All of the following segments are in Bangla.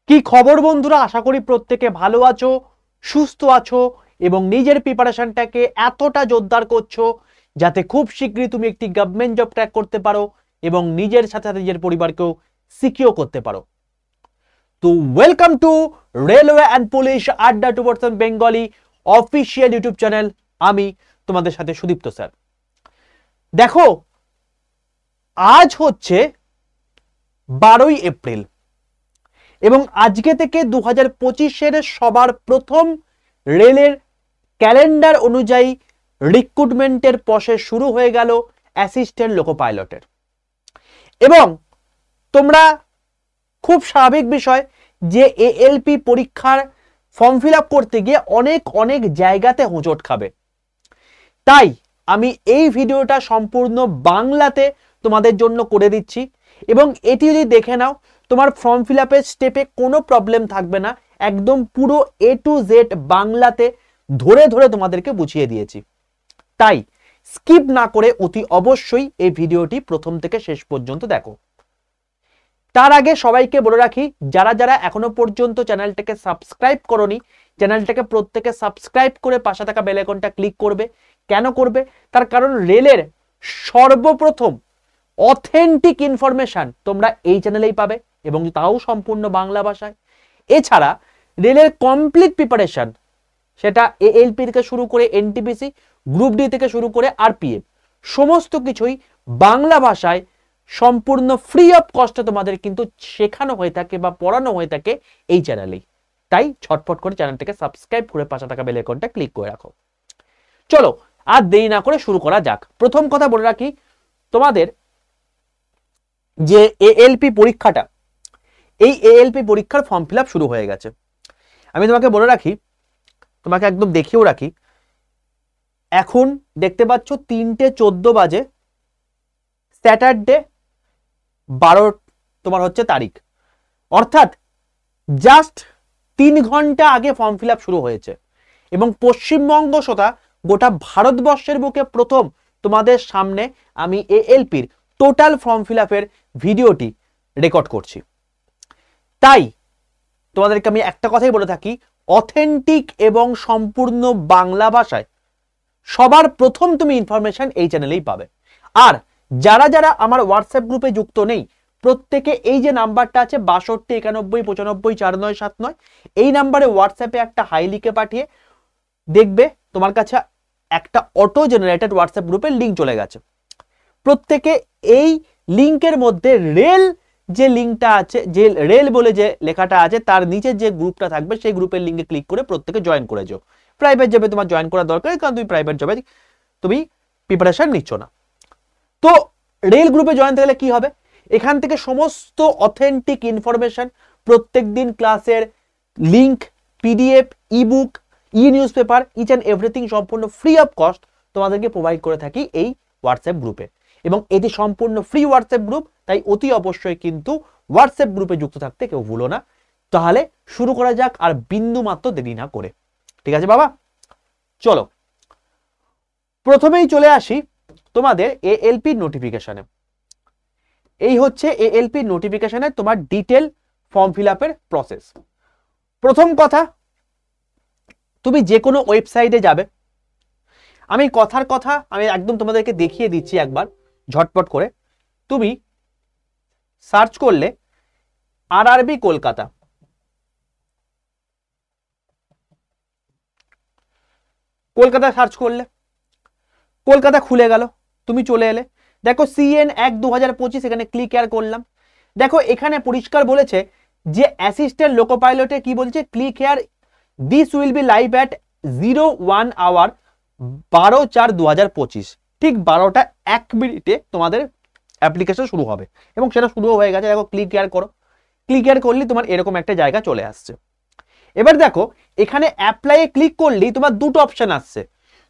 কি খবর বন্ধুরা, আশা করি প্রত্যেকে ভালো আছো, সুস্থ আছো এবং নিজের প্রিপারেশনটাকে এতটা জোরদার করছো যাতে খুব শীঘ্রই তুমি একটি গভর্নমেন্ট জব ক্র্যাক করতে পারো এবং নিজের সাথে সাথে নিজের পরিবারকেও সিকিউর করতে পারো। তো welcome to railway and police আড্ডা 2% বেঙ্গলি অফিসিয়াল ইউটিউব চ্যানেল। আমি তোমাদের সাথে সুদীপ্ত স্যার। দেখো, আজ হচ্ছে 12ই এপ্রিল এবং আজকে থেকে 2025-এর সবার প্রথম রেলের ক্যালেন্ডার অনুযায়ী রিক্রুটমেন্টের প্রসেস শুরু হয়ে গেল অ্যাসিস্ট্যান্ট লোকো পাইলটের। এবং তোমরা খুব স্বাভাবিক বিষয় যে এএলপি পরীক্ষার ফর্ম ফিল আপ করতে গিয়ে অনেক জায়গাতে হোঁচট খাবে। তাই আমি এই ভিডিওটা সম্পূর্ণ বাংলাতে তোমাদের জন্য করে দিচ্ছি এবং এটি যদি দেখে নাও তোমার ফর্ম ফিল আপের স্টেপে কোনো প্রবলেম থাকবে না। একদম পুরো A to Z বাংলাতে ধরে ধরে তোমাদেরকে বুঝিয়ে দিয়েছি। তাই স্কিপ না করে অতি অবশ্যই এই ভিডিওটি প্রথম থেকে শেষ পর্যন্ত দেখো। তার আগে সবাইকে বলে রাখি, যারা যারা এখনো পর্যন্ত চ্যানেলটাকে সাবস্ক্রাইব করোনি, চ্যানেলটাকে প্রত্যেকে সাবস্ক্রাইব করে পাশে থাকা বেল আইকনটা ক্লিক করবে। কেন করবে? তার কারণ রেলের সর্বপ্রথম অথেন্টিক ইনফরমেশন তোমরা এই চ্যানেলেই পাবে এবং তাও সম্পূর্ণ বাংলা ভাষায়। এছাড়া রেলের কমপ্লিট প্রিপারেশন, সেটা এএলপি থেকে শুরু করে এনটিপিসি, গ্রুপ ডি থেকে শুরু করে আরপিএফ, সমস্ত কিছুই বাংলা ভাষায় সম্পূর্ণ ফ্রি অফ কস্টে তোমাদের কিন্তু শেখানো হয়ে থাকে বা পড়ানো হয়ে থাকে এই চ্যানেলেই। তাই ছটফট করে চ্যানেলটাকে সাবস্ক্রাইব করে পাশে থাকা বেল আইকনটা ক্লিক করে রাখো। চলো আর দেরি না করে শুরু করা যাক। প্রথম কথা বলে রাখি, তোমাদের যে এএলপি পরীক্ষাটা, এই এএলপি পরীক্ষার ফর্ম ফিল আপ শুরু হয়ে গেছে। আমি তোমাকে বলে রাখি, তোমাকে একদম দেখিয়েও রাখি, এখন দেখতে পাচ্ছ 3:14 বাজে, স্যাটারডে 12 তোমার হচ্ছে তারিখ, অর্থাৎ জাস্ট 3 ঘন্টা আগে ফর্ম ফিল আপ শুরু হয়েছে এবং পশ্চিমবঙ্গ তথা গোটা ভারতবর্ষের বুকে প্রথম তোমাদের সামনে আমি এএলপির টোটাল ফর্ম ফিল আপের ভিডিওটি রেকর্ড করছি। তাই তোমাদেরকে আমি একটা কথাই বলে থাকি, অথেন্টিক এবং সম্পূর্ণ বাংলা ভাষায় সবার প্রথম তুমি ইনফরমেশন এই চ্যানেলেই পাবে। আর যারা যারা আমার হোয়াটসঅ্যাপ গ্রুপে যুক্ত নেই, প্রত্যেকে এই যে নাম্বারটা আছে 62 91 95 4979, এই নাম্বারে হোয়াটসঅ্যাপে একটা হাই লিখে পাঠিয়ে দেখবে তোমার কাছে একটা অটো জেনারেটেড হোয়াটসঅ্যাপ গ্রুপের লিঙ্ক চলে গেছে। প্রত্যেকে এই লিঙ্কের মধ্যে রেল যে লিঙ্কটা আছে, যে রেল বলে যে লেখাটা আছে, তার নিচে যে গ্রুপটা থাকবে সেই গ্রুপের লিঙ্কে ক্লিক করে প্রত্যেকে জয়েন করে যাও। প্রাইভেট জবে তোমার জয়েন করা দরকার, কারণ তুমি প্রাইভেট জবে তুমি প্রিপারেশন নিচ্ছ না। তো রেল গ্রুপে জয়েন থাকলে কি হবে, এখান থেকে সমস্ত অথেন্টিক ইনফরমেশন, প্রত্যেকদিন ক্লাসের link, PDF, ebook, newspaper, each and everything সম্পূর্ণ ফ্রি অফ কস্ট তোমাদেরকে প্রোভাইড করে থাকি এই হোয়াটসঅ্যাপ গ্রুপে। এবং এটি সম্পূর্ণ ফ্রি হোয়াটসঅ্যাপ গ্রুপ, তাই অতি অবশ্যই কিন্তু হোয়াটসঅ্যাপ গ্রুপে যুক্ত থাকতে কেউ ভুলো না। তাহলে শুরু করা যাক আর বিন্দু মাত্র দেরি না করে। ঠিক আছে বাবা, চলো প্রথমেই চলে আসি তোমাদের এএলপি নোটিফিকেশনে। এই হচ্ছে এএলপি নোটিফিকেশনে তোমার ডিটেল ফর্ম ফিল আপের প্রসেস। প্রথম কথা, তুমি যে কোনো ওয়েবসাইটে যাবে, আমি কথার কথা আমি একদম তোমাদেরকে দেখিয়ে দিচ্ছি একবার ঝটপট করে। তুমি সার্চ করলে আরআরবি কলকাতা, কলকাতা সার্চ করলে কলকাতা খুলে গেল, তুমি চলে এলে, দেখো CN 1/2025, এখানে ক্লিক হেয়ার করলাম। দেখো এখানে পরিষ্কার বলেছে যে অ্যাসিস্ট্যান্ট লোকো পাইলটে কি বলছে, click here, this will be live at 01 hour 12/4/2025, ঠিক 12টা 1 মিনিটে তোমাদের অ্যাপ্লিকেশন শুরু হবে এবং সেটা শুরু হয়ে গেছে। দেখো ক্লিক হেয়ার করো, ক্লিক হেয়ার করলে তোমার এরকম একটা জায়গা চলে আসছে। এবার দেখো এখানে অ্যাপ্লাই এ ক্লিক করলেই তোমার দুটো অপশন আসছে।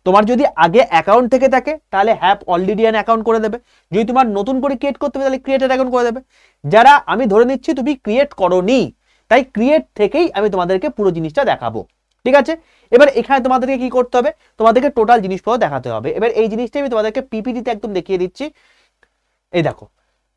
তোমার যদি আগে অ্যাকাউন্ট থেকে থাকে তাহলে হ্যাভ অলরেডি অ্যান অ্যাকাউন্ট করে দেবে, যদি তোমার নতুন করে ক্রিয়েট করতে হবে তাহলে ক্রিয়েটেড অ্যাকাউন্ট করে দেবে। যারা আমি ধরে নিচ্ছি তুমি ক্রিয়েট করোনি, তাই ক্রিয়েট থেকেই আমি তোমাদেরকে পুরো জিনিসটা দেখাবো। ঠিক আছে, এবার এখানে তোমাদেরকে কি করতে হবে, তোমাদেরকে টোটাল জিনিসপত্র দেখাতে হবে। এবার এই জিনিসটাই আমি তোমাদেরকে পিপিটিতে একদম দেখিয়ে দিচ্ছি। এই দেখো,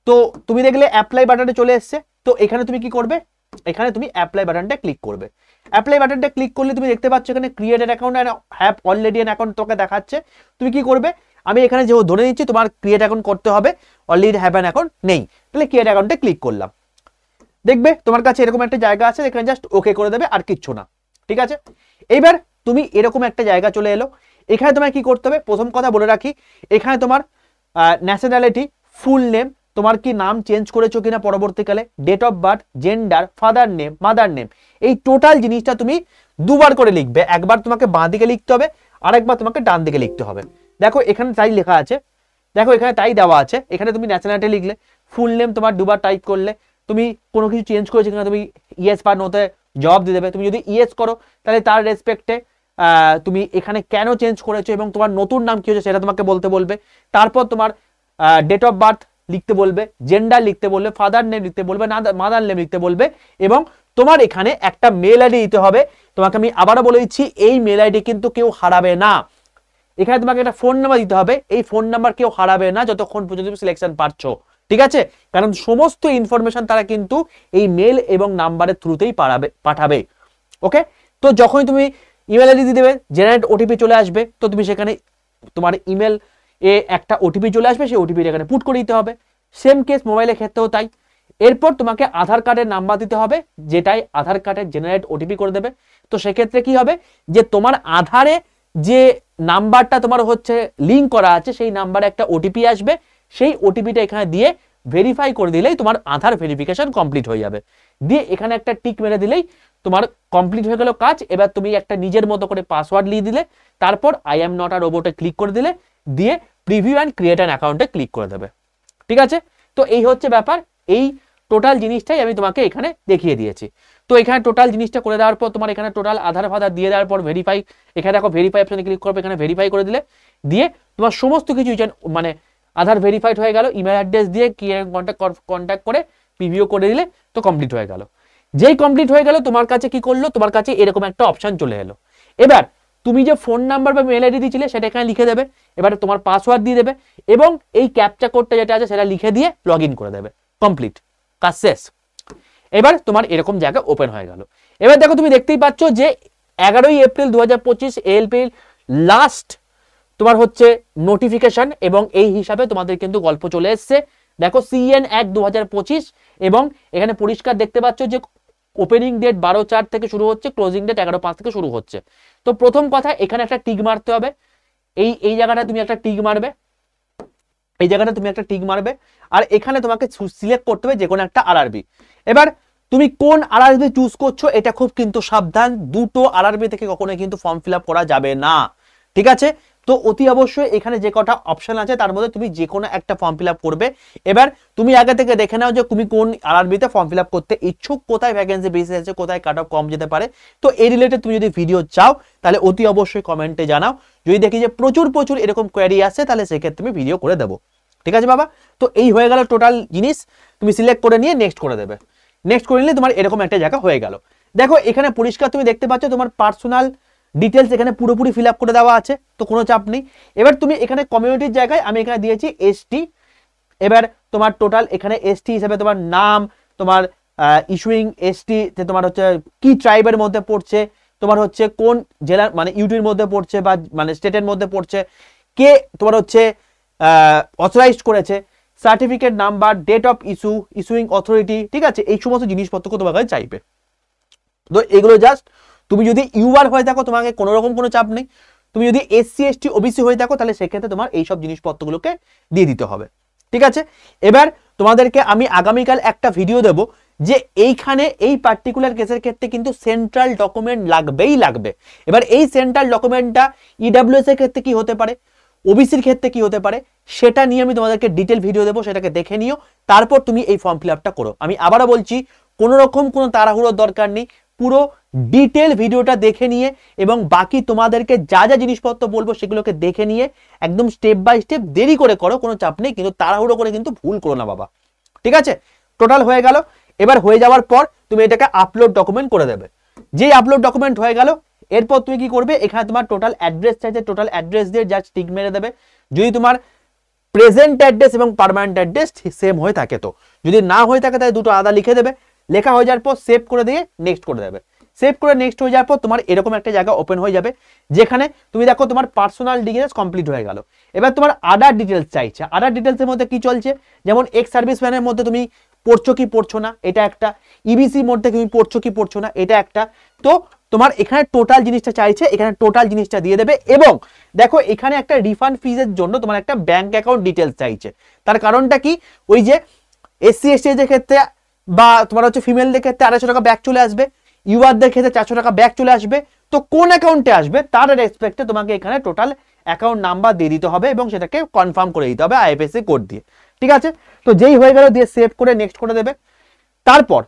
তো তুমি দেখলে অ্যাপ্লাই বাটনে চলে এসছে। তো এখানে তুমি কি করবে, এখানে তুমি অ্যাপ্লাই বাটনটা ক্লিক করবে। অ্যাপ্লাই বাটনটা ক্লিক করলে তুমি দেখতে পাচ্ছ এখানে create an account and have already an account তোমাকে দেখাচ্ছে। তুমি কি করবে, আমি এখানে যেহেতু ধরে নিচ্ছি তোমার ক্রিয়েট অ্যাকাউন্ট করতে হবে, অলরেডি হ্যাভ অ্যান অ্যাকাউন্ট নেই, তাহলে ক্রিয়েট অ্যাকাউন্টে ক্লিক করলাম। দেখবে তোমার কাছে এরকম একটা জায়গা আছে, এখানে জাস্ট ওকে করে দেবে, আর কিচ্ছু না। ঠিক আছে, এইবার তুমি এরকম একটা জায়গা চলে এলো। এখানে তোমার কি করতে হবে, প্রথম কথা বলে রাখি, এখানে তোমার ন্যাশনালিটি, ফুল নেম, তোমার কি নাম চেঞ্জ করেছো কিনা পরবর্তীকালে, date of birth, gender, father name, mother name, এই টোটাল জিনিসটা তুমি দুবার করে লিখবে। একবার তোমাকে বাঁ দিকে লিখতে হবে, আরেকবার তোমাকে ডান দিকে লিখতে হবে। দেখো এখানে তাই লেখা আছে, দেখো এখানে তাই দেওয়া আছে। এখানে তুমি ন্যাশনালিটি লিখলে, ফুল নেম তোমার দুবার টাইপ করলে, তুমি কোনো কিছু চেঞ্জ করেছো কিনা তুমি ইয়েস বা নোতে জবাব দিয়ে দেবে। তুমি যদি ইয়েস করো তাহলে তার রেসপেক্টে তুমি এখানে কেন চেঞ্জ করেছো এবং তোমার নতুন নাম কি হচ্ছে সেটা তোমাকে বলতে বলবে। তারপর তোমার ডেট অফ বার্থ লিখতে বলবে, জেন্ডার লিখতে বলবে, ফাদার নেম লিখতে বলবে, মাদার নেম লিখতে বলবে, এবং তোমার এখানে একটা মেল আইডি দিতে হবে। তোমাকে আমি আবারও বলে দিচ্ছি, এই মেল আইডি কিন্তু কেউ হারাবে না। এখানে তোমাকে একটা ফোন নাম্বার দিতে হবে, এই ফোন নাম্বার কেউ হারাবে না যতক্ষণ পর্যন্ত তুমি সিলেকশন পাচ্ছ। ঠিক আছে, কারণ সমস্ত ইনফরমেশন তারা কিন্তু এই মেল এবং নাম্বারের থ্রুতেই পাঠাবে। ওকে, তো যখনই তুমি ইমেল আইডি দিয়ে দেবে, জেনারেট ওটিপি চলে আসবে, তো তুমি সেখানে তোমার ইমেল এ একটা ওটিপি চলে আসবে, সেই ওটিপি এখানে পুট করে দিতে হবে। সেম কেস মোবাইলের ক্ষেত্রেও তাই। এরপর তোমাকে আধার কার্ডের নাম্বার দিতে হবে, যেটাই আধার কার্ডের জেনারেট ওটিপি করে দেবে। তো সেক্ষেত্রে কি হবে, যে তোমার আধারে যে নাম্বারটা তোমার হচ্ছে লিঙ্ক করা আছে, সেই নাম্বারে একটা ওটিপি আসবে, সেই ওটিপিটা এখানে দিয়ে ভেরিফাই করে দিলেই তোমার আধার ভেরিফিকেশন কমপ্লিট হয়ে যাবে। দিয়ে এখানে একটা টিক মেরে দিলেই তোমার কমপ্লিট হয়ে গেল কাজ। এবার তুমি একটা নিজের মতো করে পাসওয়ার্ড লিখে দিলে, তারপর আই এম নট আ রোবটে ক্লিক করে দিলে, দিয়ে প্রিভিউ অ্যান্ড ক্রিয়েট অ্যান অ্যাকাউন্টে ক্লিক করে দেবে। ঠিক আছে, তো এই হচ্ছে ব্যাপার। এই টোটাল জিনিসটাই আমি তোমাকে এখানে দেখিয়ে দিয়েছি। তো এখানে টোটাল জিনিসটা করে দেওয়ার পর তোমার এখানে টোটাল আধার ফাধার দিয়ে দেওয়ার পর ভেরিফাই, এখানে দেখো ভেরিফাই অপশনে ক্লিক করবে, এখানে ভেরিফাই করে দিলে, দিয়ে তোমার সমস্ত কিছু মানে আধার ভেরিফাইড হয়ে গেল। ইমেল অ্যাড্রেস দিয়ে কি কন্ট্যাক্ট করে প্রিভিউ করে দিলে, তো কমপ্লিট হয়ে গেল। যেই কমপ্লিট হয়ে গেল, তোমার কাছে কি করলো, তোমার কাছে এরকম একটা অপশন চলে এলো। এবার তুমি যে ফোন নাম্বার বা মেল আইডি দিয়েছিলে সেটা এখানে লিখে দেবে, এবার তোমার পাসওয়ার্ড দিয়ে দেবে, এবং এই ক্যাপচা কোডটা যেটা আছে সেটা লিখে দিয়ে লগ ইন করে দেবে। কমপ্লিট, কাজ শেষ। এবার তোমার এরকম জায়গা ওপেন হয়ে গেল। এবার দেখো তুমি দেখতেই পাচ্ছ যে 11ই এপ্রিল 2025 এএলপি লাস্ট তোমার হচ্ছে নোটিফিকেশন, এবং এই হিসাবে তোমাদের কিন্তু গল্প চলে এসছে। দেখো CN 1/2025, এবং এখানে পরিষ্কার দেখতে পাচ্ছ যে ওপেনিং ডেট 12/4 থেকে শুরু হচ্ছে, ক্লোজিং ডেট 11/5 থেকে শুরু হচ্ছে। তো প্রথম কথা, এখানে একটা টিক মারতে হবে, এই জায়গাটা তুমি একটা টিক মারবে, এই জায়গাটা তুমি একটা টিক মারবে, আর এখানে তোমাকে সিলেক্ট করতে হবে যে কোনো একটা আরআরবি। এবার তুমি কোন আরআরবি চুজ করছো এটা খুব কিন্তু সাবধান, দুটো আরআরবি থেকে কখনোই কিন্তু ফর্ম ফিল আপ করা যাবে না। ঠিক আছে, তো অতি অবশ্যই এখানে যে কটা অপশন আছে তার মধ্যে তুমি যে কোনো একটা ফর্ম ফিল আপ করবে। এবার তুমি আগে থেকে দেখে নাও যে তুমি কোন আরআরবিতে ফর্ম ফিল আপ করতে ইচ্ছুক, কোথায় ভ্যাকেন্সি বেশি আছে, কোথায় কাট অফ কম যেতে পারে। তো এই রিলেটেড তুমি যদি ভিডিও চাও তাহলে অতি অবশ্যই কমেন্টে জানাও। যদি দেখি যে প্রচুর এরকম কোয়ারি আসছে তাহলে সেক্ষেত্রে তুমি ভিডিও করে দেবো। ঠিক আছে বাবা, তো এই হয়ে গেল টোটাল জিনিস। তুমি সিলেক্ট করে নিয়ে নেক্সট করে দেবে। নেক্সট করে নিলে তোমার এরকম একটা জায়গা হয়ে গেল। দেখো এখানে পরিষ্কার তুমি দেখতে পাচ্ছ তোমার পার্সোনাল ডিটেলস এখানে পুরোপুরি ফিল আপ করে দেওয়া আছে, তো কোনো চাপ নেই। এবার তুমি এখানে কমিউনিটির জায়গায় আমি এখানে দিয়েছি এসটি। এবার তোমার টোটাল এখানে এসটি হিসেবে তোমার নাম, তোমার ইস্যুইং এসটি তোমার হচ্ছে কি ট্রাইবের মধ্যে পড়ছে, তোমার হচ্ছে কোন জেলার মানে ইউটির মধ্যে পড়ছে বা মানে স্টেটের মধ্যে পড়ছে, কে তোমার হচ্ছে অথরাইজড করেছে, certificate number, date of issuing authority. ঠিক আছে, এই সমস্ত জিনিসপত্রকে তোমার কাছে চাইবে। তো এগুলো জাস্ট তুমি যদি ইউআর হয়ে থাকো তোমাকে কোনো রকম কোনো চাপ নেই। তুমি যদি এসসি এসটি ওবিসি হয়ে থাকো তাহলে সেক্ষেত্রে তোমার এইসব জিনিসপত্রগুলোকে দিয়ে দিতে হবে। ঠিক আছে, এবার তোমাদেরকে আমি আগামীকাল একটা ভিডিও দেব যে এইখানে এই পার্টিকুলার কেসের ক্ষেত্রে কিন্তু সেন্ট্রাল ডকুমেন্ট লাগবে। এবার এই সেন্ট্রাল ডকুমেন্টটা ইডব্লিউএস এর ক্ষেত্রে কি হতে পারে, ওবিসির ক্ষেত্রে কি হতে পারে, সেটা নিয়ে আমি তোমাদেরকে ডিটেল ভিডিও দেবো, সেটাকে দেখে নিও, তারপর তুমি এই ফর্ম ফিল আপটা করো। আমি আবারও বলছি, কোনো রকম কোনো তাড়াহুড়োর দরকার নেই, পুরো ডিটেল ভিডিওটা দেখে নিয়ে এবং বাকি তোমাদেরকে যা যা জিনিসপত্র বলবো সেগুলোকে দেখে নিয়ে একদম স্টেপ বাই স্টেপ দেরি করে করো, কোনো চাপ নেই, কিন্তু তাড়াহুড়ো করে কিন্তু ভুল করো না বাবা। ঠিক আছে, টোটাল হয়ে গেল। এবার হয়ে যাওয়ার পর তুমি এটাকে আপলোড ডকুমেন্ট করে দেবে। যেই আপলোড ডকুমেন্ট হয়ে গেল, এরপর তুমি কি করবে, এখানে তোমার টোটাল অ্যাড্রেস চাইছে, টোটাল অ্যাড্রেস দিয়ে জাস্ট টিক মেরে দেবে। যদি তোমার প্রেজেন্ট অ্যাড্রেস এবং পার্মানেন্ট অ্যাড্রেস সেম হয়ে থাকে, তো যদি না হয়ে থাকে তাহলে দুটো আলাদা লিখে দেবে। লেখা হয়ে যাওয়ার পর সেভ করে দিয়ে নেক্সট করে দেবে। সেভ করে নেক্সট হয়ে যাওয়ার পর তোমার এরকম একটা জায়গা ওপেন হয়ে যাবে, যেখানে তুমি দেখো তোমার পার্সোনাল ডিটেলস কমপ্লিট হয়ে গেল। এবার তোমার আদার ডিটেলস চাইছে। আদার ডিটেলসের মধ্যে কি চলছে, যেমন এক্স সার্ভিসম্যানের মধ্যে তুমি পড়ছো কি পড়ছো না, এটা একটা। ইবিসির মধ্যে তুমি পড়ছো কি পড়ছো না, এটা একটা। তো তোমার এখানে টোটাল জিনিসটা চাইছে, এখানে টোটাল জিনিসটা দিয়ে দেবে। এবং দেখো এখানে একটা রিফান্ড ফিজের জন্য তোমার একটা ব্যাংক অ্যাকাউন্ট ডিটেলস চাইছে। তার কারণটা কি, ওই যে এসসি এসটি এর ক্ষেত্রে বা তোমার হচ্ছে ফিমেলদের ক্ষেত্রে 250 টাকা ব্যাক চলে আসবে, ইউআরদের ক্ষেত্রে 400 টাকা ব্যাক চলে আসবে। তো কোন অ্যাকাউন্টে আসবে তার রেসপেক্টে তোমাকে এখানে টোটাল অ্যাকাউন্ট নাম্বার দিয়ে দিতে হবে এবং সেটাকে কনফার্ম করে দিতে হবে আইএফএসসি কোড দিয়ে। ঠিক আছে, তো যেই হয়ে গেল দিয়ে সেভ করে নেক্সট করে দেবে। তারপর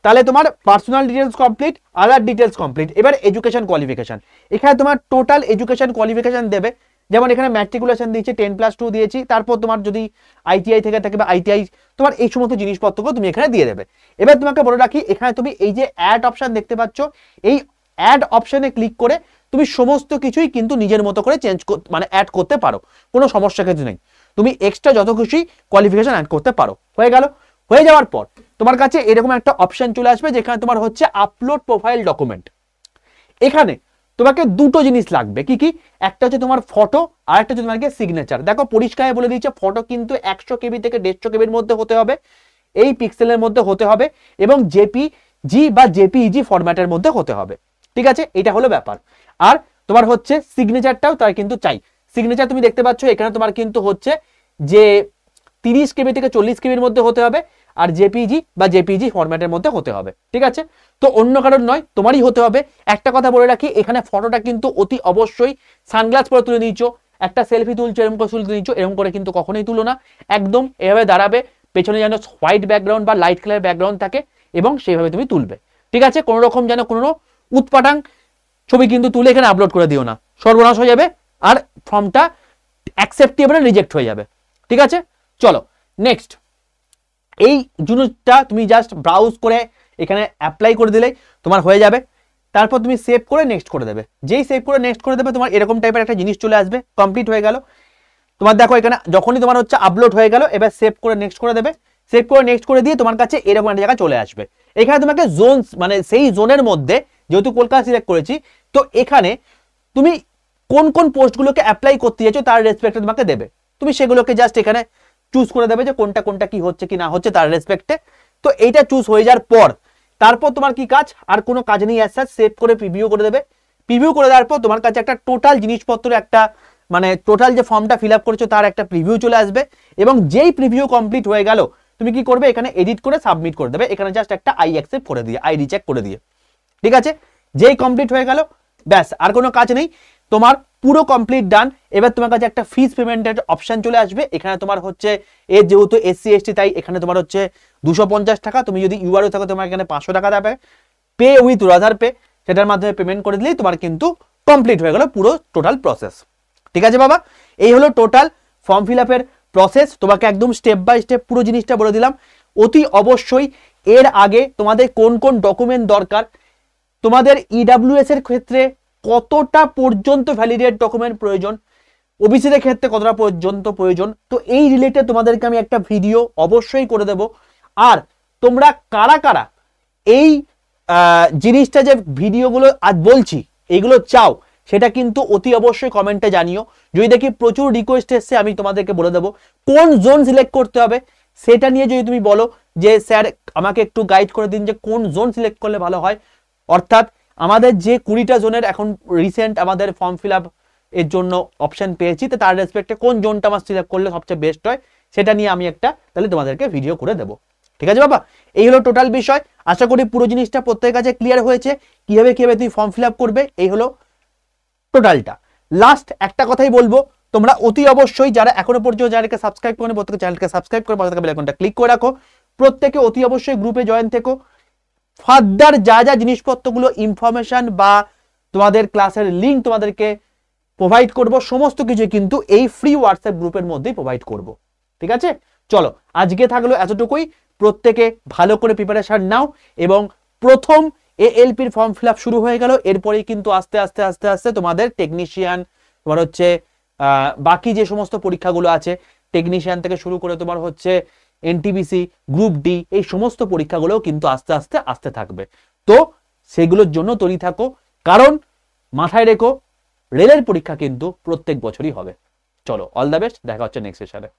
তাহলে তোমার personal details complete, other details complete. এবার এডুকেশন কোয়ালিফিকেশন, এখানে তোমার টোটাল এডুকেশন কোয়ালিফিকেশন দেবে। যেমন এখানে ম্যাট্রিকুলেশন দিয়েছে 10+2 দিয়েছি, তারপর তোমার যদি আইটিআই থেকে থাকে বা আইটিআই, তোমার এই সমস্ত জিনিসপত্রগুলো তুমি এখানে দিয়ে দেবে। এবার তোমাকে বলে রাখি, এখানে তুমি এই যে অ্যাড অপশন দেখতে পাচ্ছ, এই অ্যাড অপশনে ক্লিক করে তুমি সমস্ত কিছুই কিন্তু নিজের মতো করে চেঞ্জ মানে অ্যাড করতে পারো, কোনো সমস্যা কিছু নেই। তুমি এক্সট্রা যত খুশি কোয়ালিফিকেশন অ্যাড করতে পারো। হয়ে গেল, হয়ে যাওয়ার পর তোমার কাছে এরকম একটা অপশন চলে আসবে, যেখানে তোমার হচ্ছে আপলোড প্রোফাইল ডকুমেন্ট। এখানে তোমাকে দুটো জিনিস লাগবে, কি কি, একটা হচ্ছে তোমার ফটো আর একটা হচ্ছে তোমাকে সিগনেচার। দেখো পরিষ্কার বলে দিয়েছে, ফটো কিন্তু 100 কেবি থেকে 150 কেবির মধ্যে হতে হবে, এই পিক্সেলের মধ্যে হতে হবে এবং জেপিজি বা জেপিইজি ফরম্যাটের মধ্যে হতে হবে। ঠিক আছে, এটা হলো ব্যাপার। আর তোমার হচ্ছে সিগনেচারটাও তাই কিন্তু চাই। সিগনেচার তুমি দেখতে পাচ্ছ এখানে তোমার কিন্তু হচ্ছে যে 30 কেবি থেকে 40 কেবির মধ্যে হতে হবে, আর জেপিজি বা জেপিজি ফরম্যাটের মধ্যে হতে হবে। ঠিক আছে, তো অন্য কারণ নয়, তোমারই হতে হবে। একটা কথা বলে রাখি, এখানে ফটোটা কিন্তু অতি অবশ্যই সানগ্লাস পরে তুলে নিয়েছো, একটা সেলফি তুলছো এরকম করে তুলে নিয়েছো, এরকম করে কিন্তু কখনোই তুলো না। একদম এভাবে দাঁড়াবে, পেছনে যেন হোয়াইট ব্যাকগ্রাউন্ড বা লাইট কালার ব্যাকগ্রাউন্ড থাকে এবং সেইভাবে তুমি তুলবে। ঠিক আছে, কোনো রকম যেন কোনো উৎপাটাং ছবি কিন্তু তুলে এখানে আপলোড করে দিও না, সর্বনাশ হয়ে যাবে আর ফর্মটা অ্যাকসেপ্টেবল রিজেক্ট হয়ে যাবে। ঠিক আছে, চলো নেক্সট। এই জিনিসটা তুমি জাস্ট ব্রাউজ করে এখানে অ্যাপ্লাই করে দিলেই তোমার হয়ে যাবে। তারপর তুমি সেভ করে নেক্সট করে দেবে। যেই সেভ করে নেক্সট করে দেবে তোমার এরকম টাইপের একটা জিনিস চলে আসবে, কমপ্লিট হয়ে গেল। তোমার দেখো এখানে যখনই তোমার হচ্ছে আপলোড হয়ে গেল, এবার সেভ করে নেক্সট করে দেবে। সেভ করে নেক্সট করে দিয়ে তোমার কাছে এরকম একটা জায়গা চলে আসবে। এখানে তোমাকে জোন মানে সেই জোনের মধ্যে, যেহেতু কলকাতা সিলেক্ট করেছি, তো এখানে তুমি কোন কোন পোস্টগুলোকে অ্যাপ্লাই করতে যাচ্ছ তার রেসপেক্টে তোমাকে দেবে। তুমি সেগুলোকে জাস্ট এখানে চুজ করে দেবে যে কোনটা কোনটা কি হচ্ছে কি না হচ্ছে তার রেসপেক্টে। তো এইটা চুজ হয়ে যাওয়ার পর তারপর তোমার কি কাজ, আর কোনো কাজ নেই, অ্যাজ সাচ সেভ করে প্রিভিউ করে দেবে। প্রিভিউ করে দেওয়ার পর তোমার কাছে একটা টোটাল জিনিসপত্র একটা মানে টোটাল যে ফর্মটা ফিল আপ করেছো তার একটা প্রিভিউ চলে আসবে। এবং যেই প্রিভিউ কমপ্লিট হয়ে গেল তুমি কি করবে, এখানে এডিট করে সাবমিট করে দেবে, এখানে জাস্ট একটা আই অ্যাকসেপ্ট করে দিয়ে আই রিচেক করে দিয়ে। ঠিক আছে, যেই কমপ্লিট হয়ে গেল ব্যাস, আর কোনো কাজ নেই, তোমার পুরো কমপ্লিট ডান। এবার তোমার কাছে একটা ফিস পেমেন্টের অপশন চলে আসবে। এখানে তোমার হচ্ছে এর যেহেতু এসসি এসটি তাই এখানে তোমার হচ্ছে 250 টাকা। তুমি যদি ইউআরও থাকো তোমার এখানে 500 টাকা দেবে, পে উইথ আধার পে, সেটার মাধ্যমে পেমেন্ট করে দিলেই তোমার কিন্তু কমপ্লিট হয়ে গেল পুরো টোটাল প্রসেস। ঠিক আছে বাবা, এই হলো টোটাল ফর্ম ফিল আপের প্রসেস। তোমাকে একদম স্টেপ বাই স্টেপ পুরো জিনিসটা বলে দিলাম। অতি অবশ্যই এর আগে তোমাদের কোন কোন ডকুমেন্ট দরকার, তোমাদের ইডাব্লিউএস এর ক্ষেত্রে কতটা পর্যন্ত ভ্যালিডেট ডকুমেন্ট প্রয়োজন, ওবিসিদের ক্ষেত্রে কতটা পর্যন্ত প্রয়োজন, তো এই রিলেটেড তোমাদেরকে আমি একটা ভিডিও অবশ্যই করে দেব। আর তোমরা কারা কারা এই জিনিসটা যে ভিডিওগুলো আজ বলছি এইগুলো চাও, সেটা কিন্তু অতি অবশ্যই কমেন্টে জানিও। যদি দেখি প্রচুর রিকোয়েস্ট এসছে আমি তোমাদেরকে বলে দেবো কোন জোন সিলেক্ট করতে হবে। সেটা নিয়ে যদি তুমি বলো যে স্যার আমাকে একটু গাইড করে দিন যে কোন জোন সিলেক্ট করলে ভালো হয়, অর্থাৎ আমাদের যে 20টা জোনের এখন রিসেন্ট আমাদের ফর্ম ফিল আপ এর জন্য অপশন পেয়েছি, তো তার রেসপেক্টে কোন জোনটা আমার সিলেক্ট করলে সবচেয়ে বেস্ট হয় সেটা নিয়ে আমি একটা তাহলে তোমাদেরকে ভিডিও করে দেবো। ঠিক আছে বাবা, এই হলো টোটাল বিষয়। আশা করি পুরো জিনিসটা প্রত্যেকের কাছে ক্লিয়ার হয়েছে, কিভাবে কিভাবে তুমি ফর্ম ফিল আপ করবে। এই হলো টোটালটা। লাস্ট একটা কথাই বলবো, তোমরা অতি অবশ্যই যারা এখনো পর্যন্ত চ্যানেলকে সাবস্ক্রাইব করেনি প্রত্যেকে চ্যানেলকে সাবস্ক্রাইব করে পাশে থাকা বেল আইকনটা ক্লিক করে রাখো। প্রত্যেকে অতি অবশ্যই গ্রুপে জয়েন থেকো। ফার্দার যা যা জিনিসপত্রগুলো ইনফরমেশন বা তোমাদের ক্লাসের লিঙ্ক তোমাদেরকে প্রোভাইড করব, সমস্ত কিছু কিন্তু এই ফ্রি হোয়াটসঅ্যাপ গ্রুপের মধ্যেই প্রোভাইড করব। ঠিক আছে, চলো আজকে থাকলো এতটুকুই। প্রত্যেকে ভালো করে প্রিপারেশন নাও এবং প্রথম এএলপির ফর্ম ফিল আপ শুরু হয়ে গেল। এরপরেই কিন্তু আস্তে আস্তে আস্তে আস্তে তোমাদের টেকনিশিয়ান, তোমার হচ্ছে বাকি যে সমস্ত পরীক্ষাগুলো আছে, টেকনিশিয়ান থেকে শুরু করে তোমার হচ্ছে এনটিপিসি, গ্রুপ ডি, এই সমস্ত পরীক্ষাগুলোও কিন্তু আস্তে আস্তে আসতে থাকবে। তো সেগুলোর জন্য তৈরি থাকো, কারণ মাথায় রেখো রেলের পরীক্ষা কিন্তু প্রত্যেক বছরই হবে। চলো, অল দ্য বেস্ট, দেখা হচ্ছে নেক্সট সেশনে।